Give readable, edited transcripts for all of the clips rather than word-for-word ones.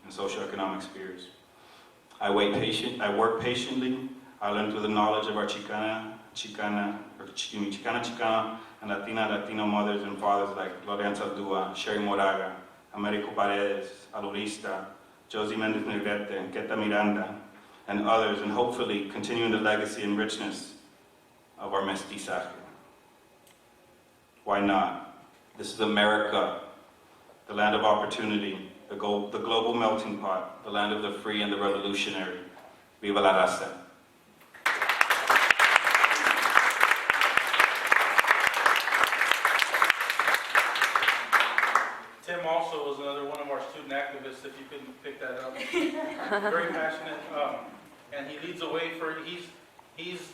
and socioeconomic spheres. I work patiently. I learn through the knowledge of our Chicana, and Latino mothers and fathers like Lorenzo Aldua, Sherry Moraga, Americo Paredes, Alurista, Josie Mendez Negrete, Queta Miranda, and others, and hopefully continuing the legacy and richness of our mestizaje. Why not? This is America, the land of opportunity, the global melting pot, the land of the free and the revolutionary. Viva la raza. Tim also was another one of our student activists, if you couldn't pick that up. Very passionate, and he leads the way he's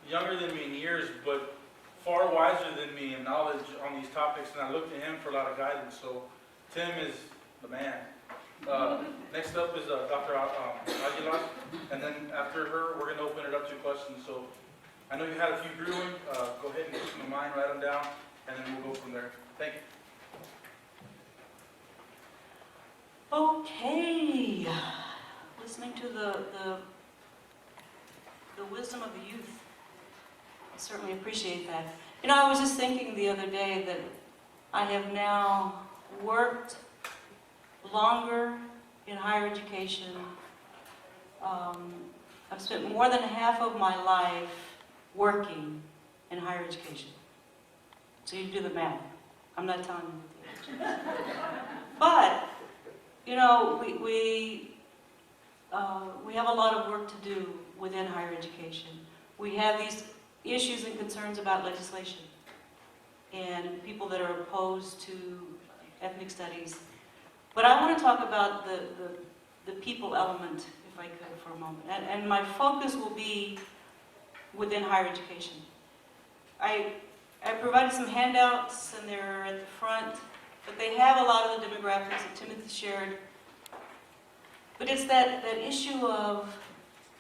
younger than me in years, but far wiser than me in knowledge on these topics, and I look to him for a lot of guidance. So Tim is the man. Next up is Dr. Aguilar, and then after her, we're going to open it up to questions. So I know you had a few brewing. Go ahead and get them in mind, write them down, and then we'll go from there. Thank you. Okay, listening to the wisdom of the youth, I certainly appreciate that. You know, I was just thinking the other day that I have now worked longer in higher education. I've spent more than half of my life working in higher education. So you do the math. I'm not telling you the age. But you know, we have a lot of work to do within higher education. We have these issues and concerns about legislation and people that are opposed to ethnic studies. But I want to talk about the people element, if I could, for a moment. And my focus will be within higher education. I provided some handouts, and they're at the front. But they have a lot of the demographics that Timothy shared. But it's that issue of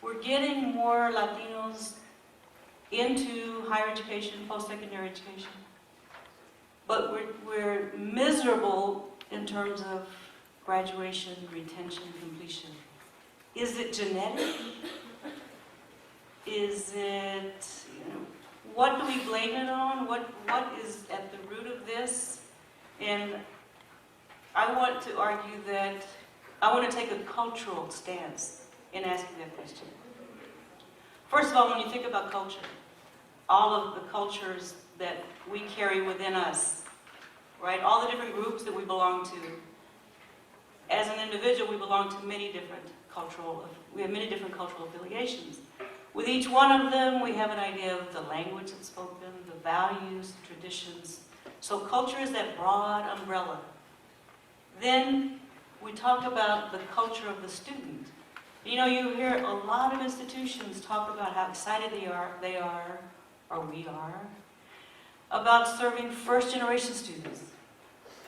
we're getting more Latinos into higher education, post-secondary education. But we're miserable in terms of graduation, retention, completion. Is it genetic? Is it, what do we blame it on? What is at the root of this? And I want to argue that I want to take a cultural stance in asking that question. First of all, when you think about culture, all of the cultures that we carry within us, right? All the different groups that we belong to. As an individual, we belong to many different we have many different cultural affiliations. With each one of them, we have an idea of the language that's spoken, the values, the traditions. So culture is that broad umbrella. Then we talk about the culture of the student. You know, you hear a lot of institutions talk about how excited they are, or we are, about serving first-generation students.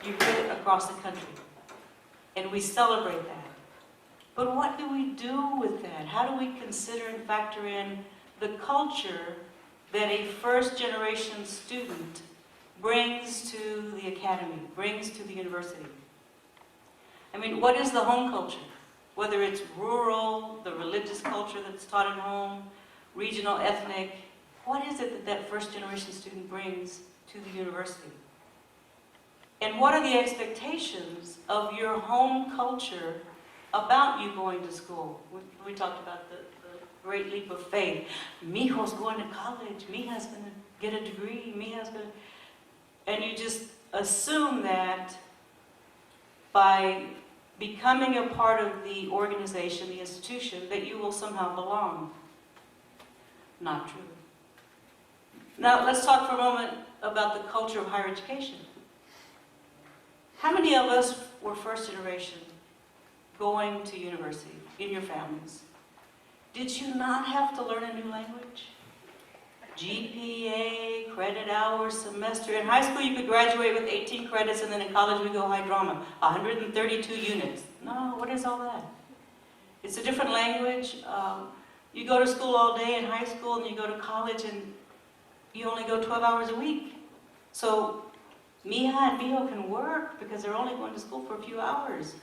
You hear it across the country. And we celebrate that. But what do we do with that? How do we consider and factor in the culture that a first-generation student brings to the academy, brings to the university? I mean, what is the home culture? Whether it's rural, the religious culture that's taught at home, regional, ethnic, what is it that first-generation student brings to the university? And what are the expectations of your home culture about you going to school? We talked about the great leap of faith. Mijo's going to college. Mija's going to get a degree. Mija's going to... And you just assume that by becoming a part of the organization, the institution, that you will somehow belong. Not true. Now, let's talk for a moment about the culture of higher education. How many of us were first generation going to university in your families? Did you not have to learn a new language? GPA, credit hours, semester. In high school, you could graduate with 18 credits, and then in college, we go high drama, 132 units. No, what is all that? It's a different language. You go to school all day in high school, and you go to college, and you only go 12 hours a week. So Mija and Mijo can work because they're only going to school for a few hours.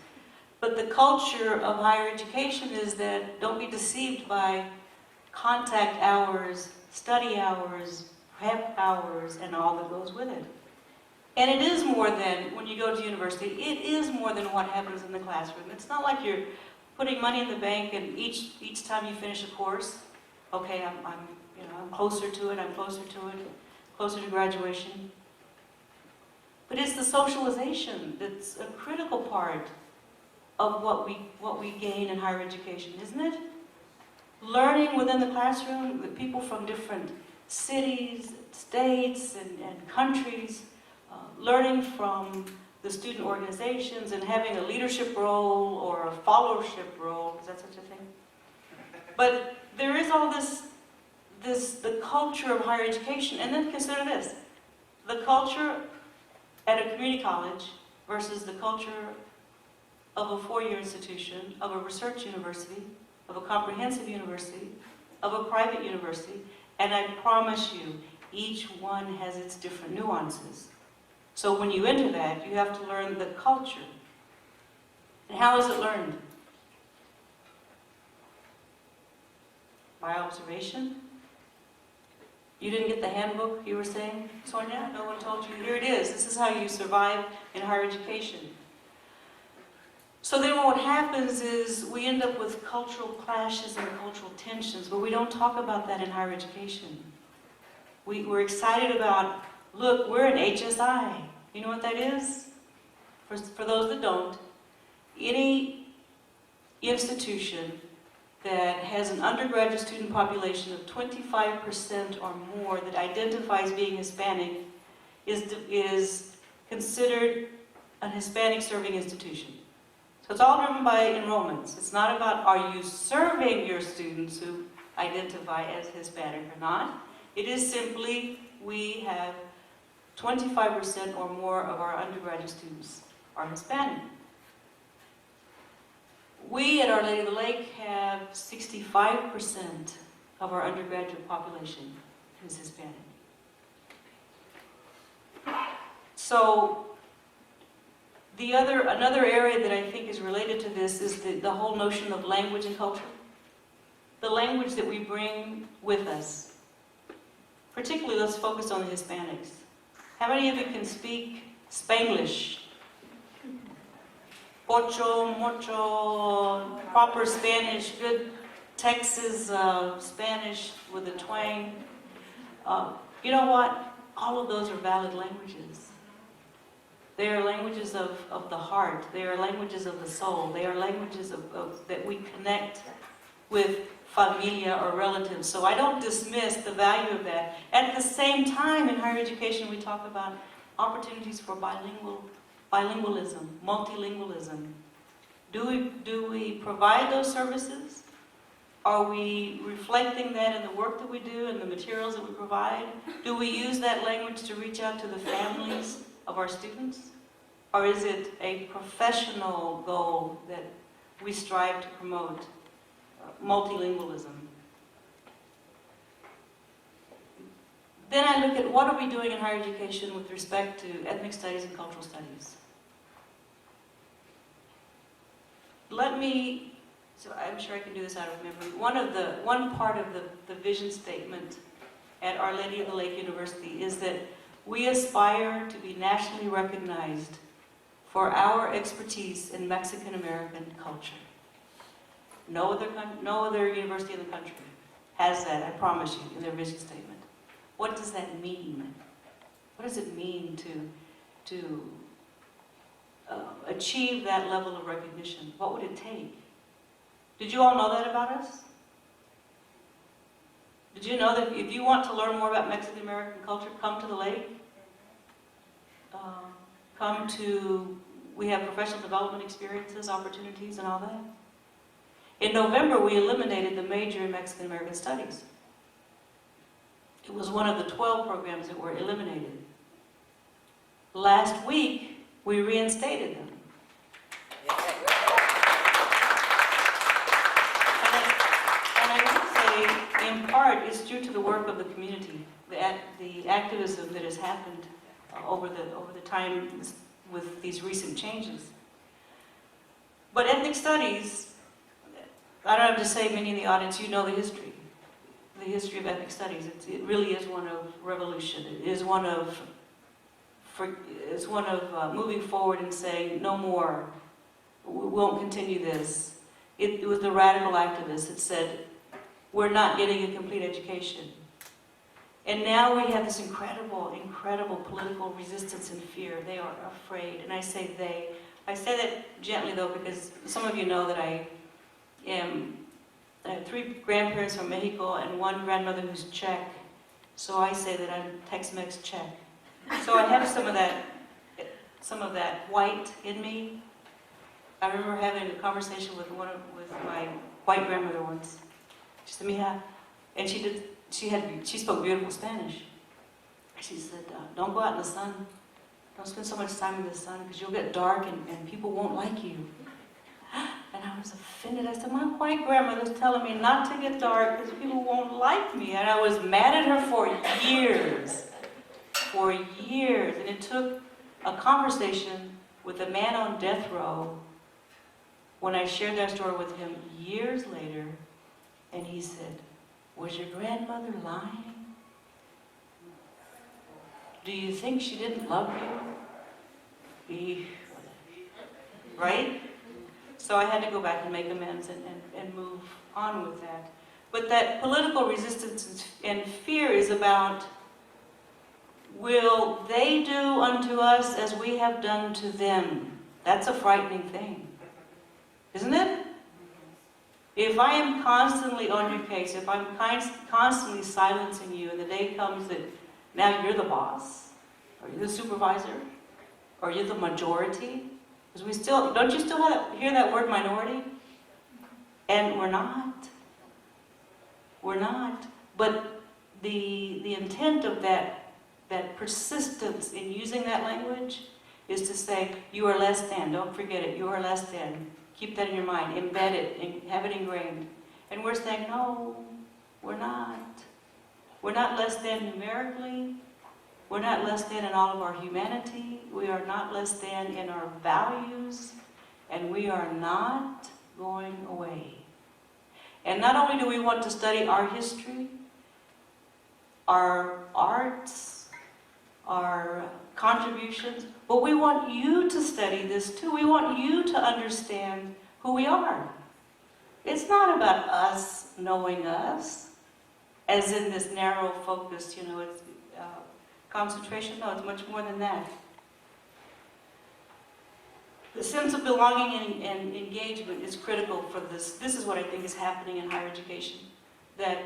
But But the culture of higher education is that don't be deceived by contact hours, study hours, prep hours, and all that goes with it. And it is more than, when you go to university, it is more than what happens in the classroom. It's not like you're putting money in the bank and each time you finish a course, okay, I'm closer to it, closer to graduation. But it's the socialization that's a critical part of what we gain in higher education, isn't it? Learning within the classroom with people from different cities, states, and countries, learning from the student organizations and having a leadership role or a followership role. Is that such a thing? But there is all the culture of higher education. And then consider this. The culture at a community college versus the culture of a four-year institution, of a research university, of a comprehensive university, of a private university. And I promise you, each one has its different nuances. So when you enter that, you have to learn the culture. And how is it learned? By observation? You didn't get the handbook you were saying, Sonia? No one told you? Here it is. This is how you survive in higher education. So then what happens is we end up with cultural clashes and cultural tensions, but we don't talk about that in higher education. We're excited about, look, we're an HSI. You know what that is? For those that don't, any institution that has an undergraduate student population of 25% or more that identifies being Hispanic is considered an Hispanic serving institution. So it's all driven by enrollments. It's not about are you serving your students who identify as Hispanic or not. It is simply we have 25% or more of our undergraduate students are Hispanic. We at Our Lady of the Lake have 65% of our undergraduate population is Hispanic. So another area that I think is related to this is the whole notion of language and culture. The language that we bring with us. Particularly, let's focus on the Hispanics. How many of you can speak Spanglish? Ocho, mucho, proper Spanish, good Texas Spanish with a twang. You know what? All of those are valid languages. They are languages of the heart. They are languages of the soul. They are languages that we connect with familia or relatives. So I don't dismiss the value of that. At the same time, in higher education, we talk about opportunities for bilingualism, multilingualism. Do we provide those services? Are we reflecting that in the work that we do and the materials that we provide? Do we use that language to reach out to the families of our students? Or is it a professional goal that we strive to promote multilingualism? Then I look at what are we doing in higher education with respect to ethnic studies and cultural studies. So I'm sure I can do this out of memory. One part of the vision statement at Our Lady of the Lake University is that we aspire to be nationally recognized for our expertise in Mexican American culture. No other university in the country has that, I promise you, in their vision statement. What does that mean? What does it mean to achieve that level of recognition? What would it take? Did you all know that about us? Did you know that if you want to learn more about Mexican American culture, come to the lake? We have professional development experiences, opportunities, and all that. In November, we eliminated the major in Mexican American Studies. It was one of the 12 programs that were eliminated. Last week, we reinstated them. And I would say, in part, it's due to the work of the community, the activism that has happened over the time with these recent changes. But ethnic studies, I don't have to say, many in the audience, you know the history of ethnic studies. It really is one of revolution. It is one of moving forward and saying, no more, we won't continue this. It was the radical activists that said, we're not getting a complete education. And now we have this incredible, incredible political resistance and fear. They are afraid. And I say they. I say that gently, though, because some of you know that I have 3 grandparents from Mexico and 1 grandmother who's Czech. So I say that I'm Tex-Mex Czech. So I have some of that white in me. I remember having a conversation with my white grandmother once. She said, "Mija," and she spoke beautiful Spanish. She said, "Don't go out in the sun. Don't spend so much time in the sun because you'll get dark and people won't like you." And I was offended. I said, my white grandmother's telling me not to get dark because people won't like me. And I was mad at her for years. For years. And it took a conversation with a man on death row when I shared that story with him years later. And he said, "Was your grandmother lying? Do you think she didn't love you?" Right? So I had to go back and make amends and move on with that. But that political resistance and fear is about, will they do unto us as we have done to them? That's a frightening thing, isn't it? If I am constantly on your case, if I'm constantly silencing you, and the day comes that now you're the boss, or you're the supervisor, or you're the majority, because don't you still hear that word minority? And we're not. We're not. But the intent of that persistence in using that language is to say, you are less than, don't forget it, you are less than. Keep that in your mind, embed it, and have it ingrained. And we're saying, no, we're not. We're not less than numerically. We're not less than in all of our humanity. We are not less than in our values. And we are not going away. And not only do we want to study our history, our arts, our contributions, but we want you to study this too. We want you to understand who we are. It's not about us knowing us, as in this narrow focus, it's concentration. No, it's much more than that. The sense of belonging and engagement is critical for this. This is what I think is happening in higher education. That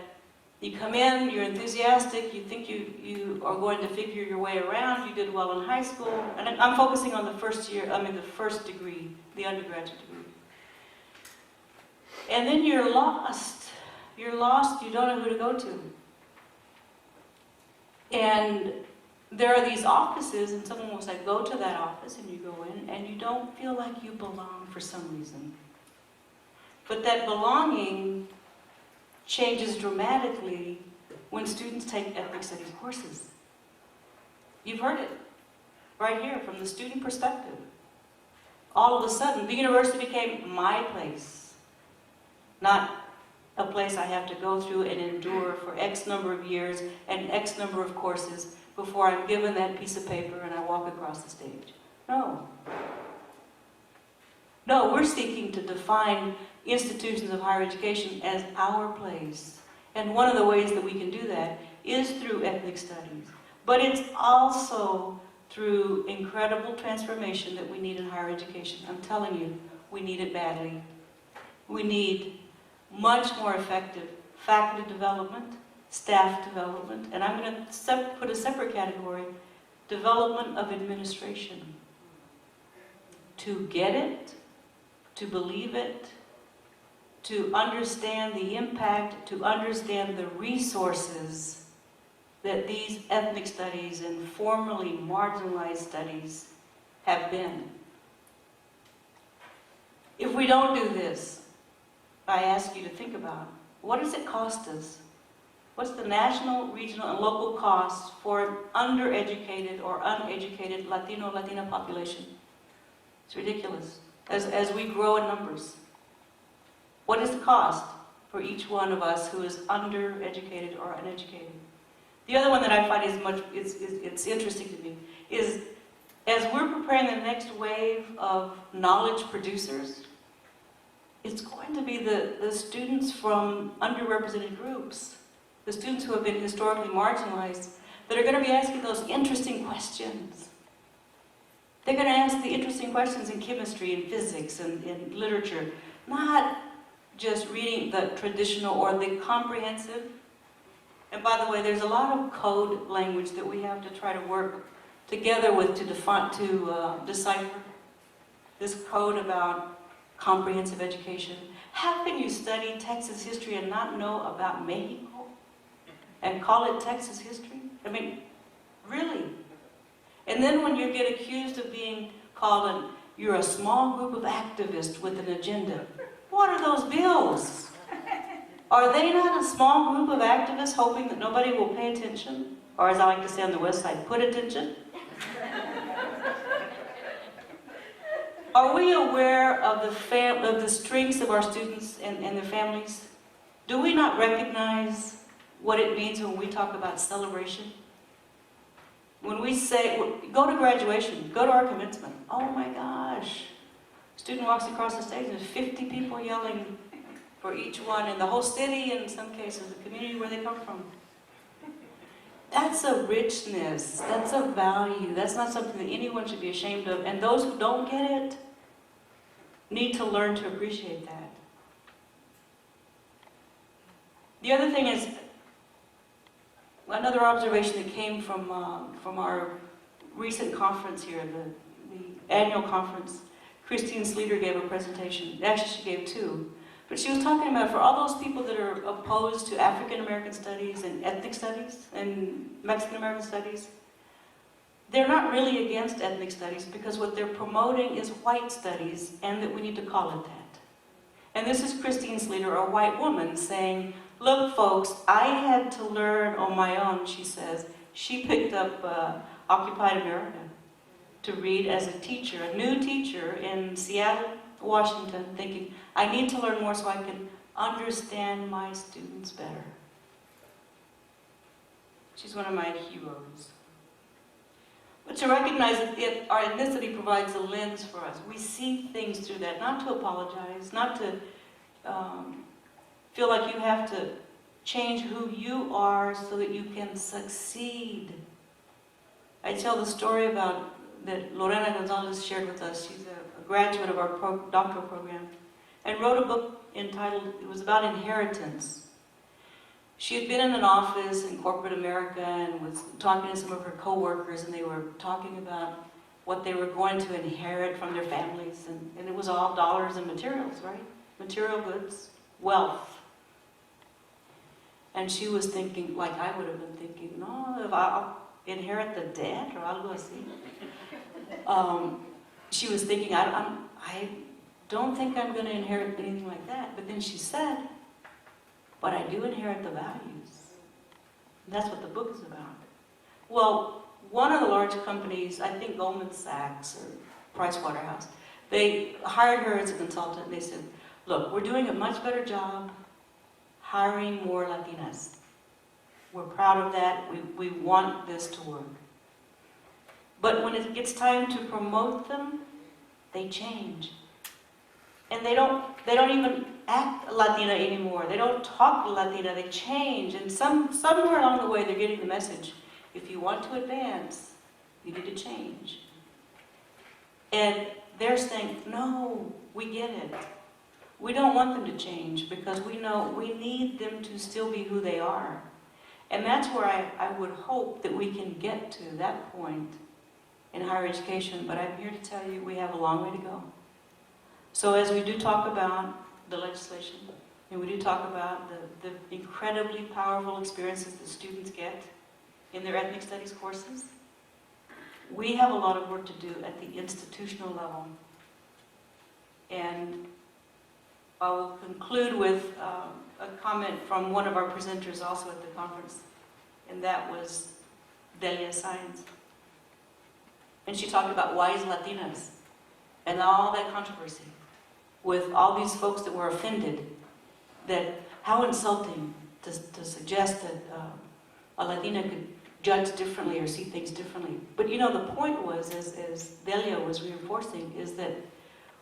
you come in, you're enthusiastic, you think you are going to figure your way around, you did well in high school, and I'm focusing on the first degree, the undergraduate degree. And then you're lost. You're lost, you don't know who to go to. And there are these offices, and someone will say, go to that office, and you go in, and you don't feel like you belong for some reason. But that belonging changes dramatically when students take ethnic studies courses. You've heard it right here from the student perspective. All of a sudden, the university became my place, not a place I have to go through and endure for X number of years and X number of courses before I'm given that piece of paper and I walk across the stage. No. No, we're seeking to define institutions of higher education as our place. And one of the ways that we can do that is through ethnic studies. But it's also through incredible transformation that we need in higher education. I'm telling you, we need it badly. We need much more effective faculty development, staff development, and I'm going to put a separate category, development of administration. To get it, to believe it, to understand the impact, to understand the resources that these ethnic studies and formerly marginalized studies have been. If we don't do this, I ask you to think about, what does it cost us? What's the national, regional, and local costs for an undereducated or uneducated Latino, Latina population? It's ridiculous. as we grow in numbers? What is the cost for each one of us who is undereducated or uneducated? The other one that I find it's interesting to me is, as we're preparing the next wave of knowledge producers, it's going to be the students from underrepresented groups, the students who have been historically marginalized, that are going to be asking those interesting questions. They're going to ask the interesting questions in chemistry and physics and in literature, not just reading the traditional or the comprehensive. And by the way, there's a lot of code language that we have to try to work together with to decipher this code about comprehensive education. How can you study Texas history and not know about Mexico and call it Texas history? I mean, really? And then when you get accused of being called you're a small group of activists with an agenda, what are those bills? Are they not a small group of activists hoping that nobody will pay attention? Or as I like to say on the west side, put attention? Are we aware of the strengths of our students and their families? Do we not recognize what it means when we talk about celebration? When we say, go to graduation, go to our commencement, oh my gosh. Student walks across the stage and there's 50 people yelling for each one in the whole city, and in some cases the community where they come from. That's a richness, that's a value, that's not something that anyone should be ashamed of, and those who don't get it need to learn to appreciate that. The other thing is, another observation that came from our recent conference here, the annual conference. Christine Sleater gave a presentation. Actually, she gave two. But she was talking about, for all those people that are opposed to African American studies and ethnic studies and Mexican American studies, they're not really against ethnic studies, because what they're promoting is white studies, and that we need to call it that. And this is Christine Sleater, a white woman, saying, look folks, I had to learn on my own, she says. She picked up Occupied America to read as a teacher, a new teacher in Seattle, Washington, thinking, I need to learn more so I can understand my students better. She's one of my heroes. But to recognize that our ethnicity provides a lens for us. We see things through that, not to apologize, not to feel like you have to change who you are so that you can succeed. I tell the story about that Lorena Gonzalez shared with us. She's a graduate of our doctoral program, and wrote a book entitled, it was about inheritance. She had been in an office in corporate America and was talking to some of her co-workers, and they were talking about what they were going to inherit from their families, and it was all dollars and materials, right? Material goods, wealth. And she was thinking, like I would have been thinking, no, if I'll inherit the debt or algo así. She was thinking, I don't think I'm going to inherit anything like that. But then she said, but I do inherit the values. That's what the book is about. Well, one of the large companies, I think Goldman Sachs or Pricewaterhouse, they hired her as a consultant. They said, look, we're doing a much better job hiring more Latinas. We're proud of that. We want this to work. But when it gets time to promote them, they change. And they don't even act Latina anymore. They don't talk Latina, they change. And somewhere along the way they're getting the message. If you want to advance, you need to change. And they're saying, no, we get it. We don't want them to change because we know we need them to still be who they are. And that's where I would hope that we can get to that point in higher education. But I'm here to tell you we have a long way to go. So as we do talk about the legislation, and we do talk about the incredibly powerful experiences that students get in their ethnic studies courses, we have a lot of work to do at the institutional level. And I will conclude with a comment from one of our presenters also at the conference, and that was Delia Saenz. And she talked about wise Latinas. and all that controversy with all these folks that were offended, that how insulting to suggest that a Latina could judge differently or see things differently. But you know, the point was, as Delia was reinforcing, is that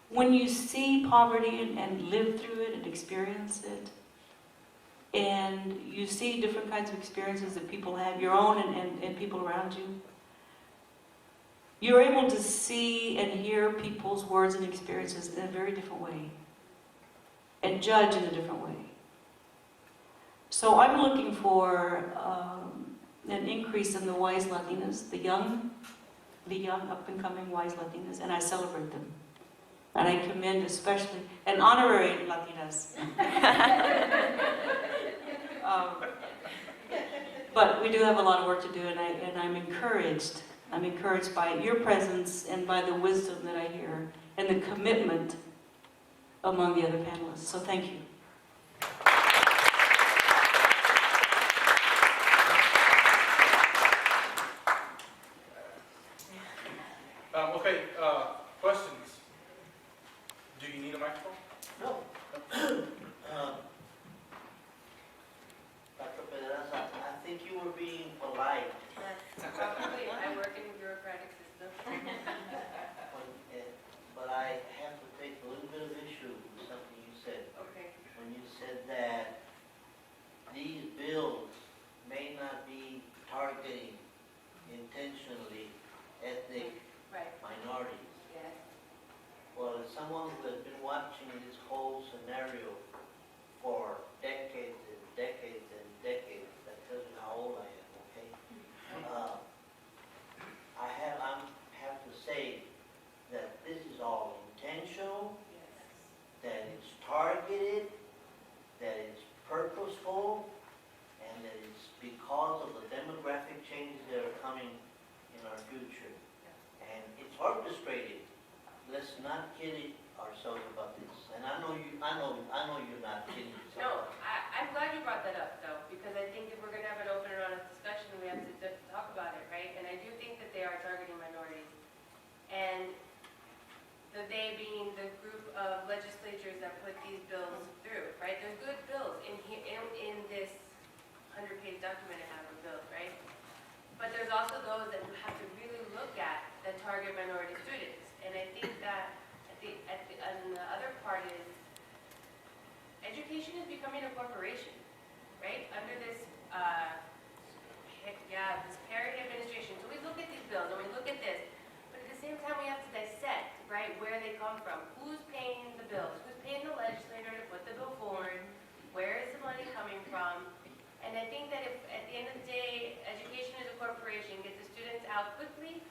when you see poverty and live through it and experience it, and you see different kinds of experiences that people have, your own and people around you, you're able to see and hear people's words and experiences in a very different way, and judge in a different way. So I'm looking for an increase in the wise Latinas, the young up-and-coming wise Latinas, and I celebrate them. And I commend especially, and honorary Latinas. But we do have a lot of work to do, and I'm encouraged. I'm encouraged by your presence and by the wisdom that I hear, and the commitment among the other panelists. So thank you. Okay, questions? Do you need a microphone? No. Dr. Pedraza, I think you were being polite. Probably, I work in a bureaucratic system. But I have to take a little bit of issue with something you said. Okay. When you said that these bills may not be targeting intentionally ethnic Right, minorities. yes. Well, as someone who has been watching this whole scenario for decades and decades and decades, that tells you how old I am, okay? I have to say that this is all intentional, Yes. that it's targeted, that it's purposeful, and that it's because of the demographic changes that are coming in our future. And it's orchestrated. Let's not kid ourselves about this. And I know you're not kidding yourself. No, I'm glad you brought that up, though, because I think if we're going to have an open and honest discussion, we have to talk about it, right? And I do think that they are targeting minorities. And the they being the group of legislatures that put these bills through, right? There's good bills in this 100-page document I have of bills, right? But there's also those that you have to really look at that target minority students. And I think that and the other part is education is becoming a corporation, right? Under this, this Perry administration. So we look at these bills and we look at this, but at the same time we have to dissect, right, where they come from. Who's paying the bills? Who's paying the legislator to put the bill forward? Where is the money coming from? And I think that if, at the end of the day, education is a corporation, get the students out quickly,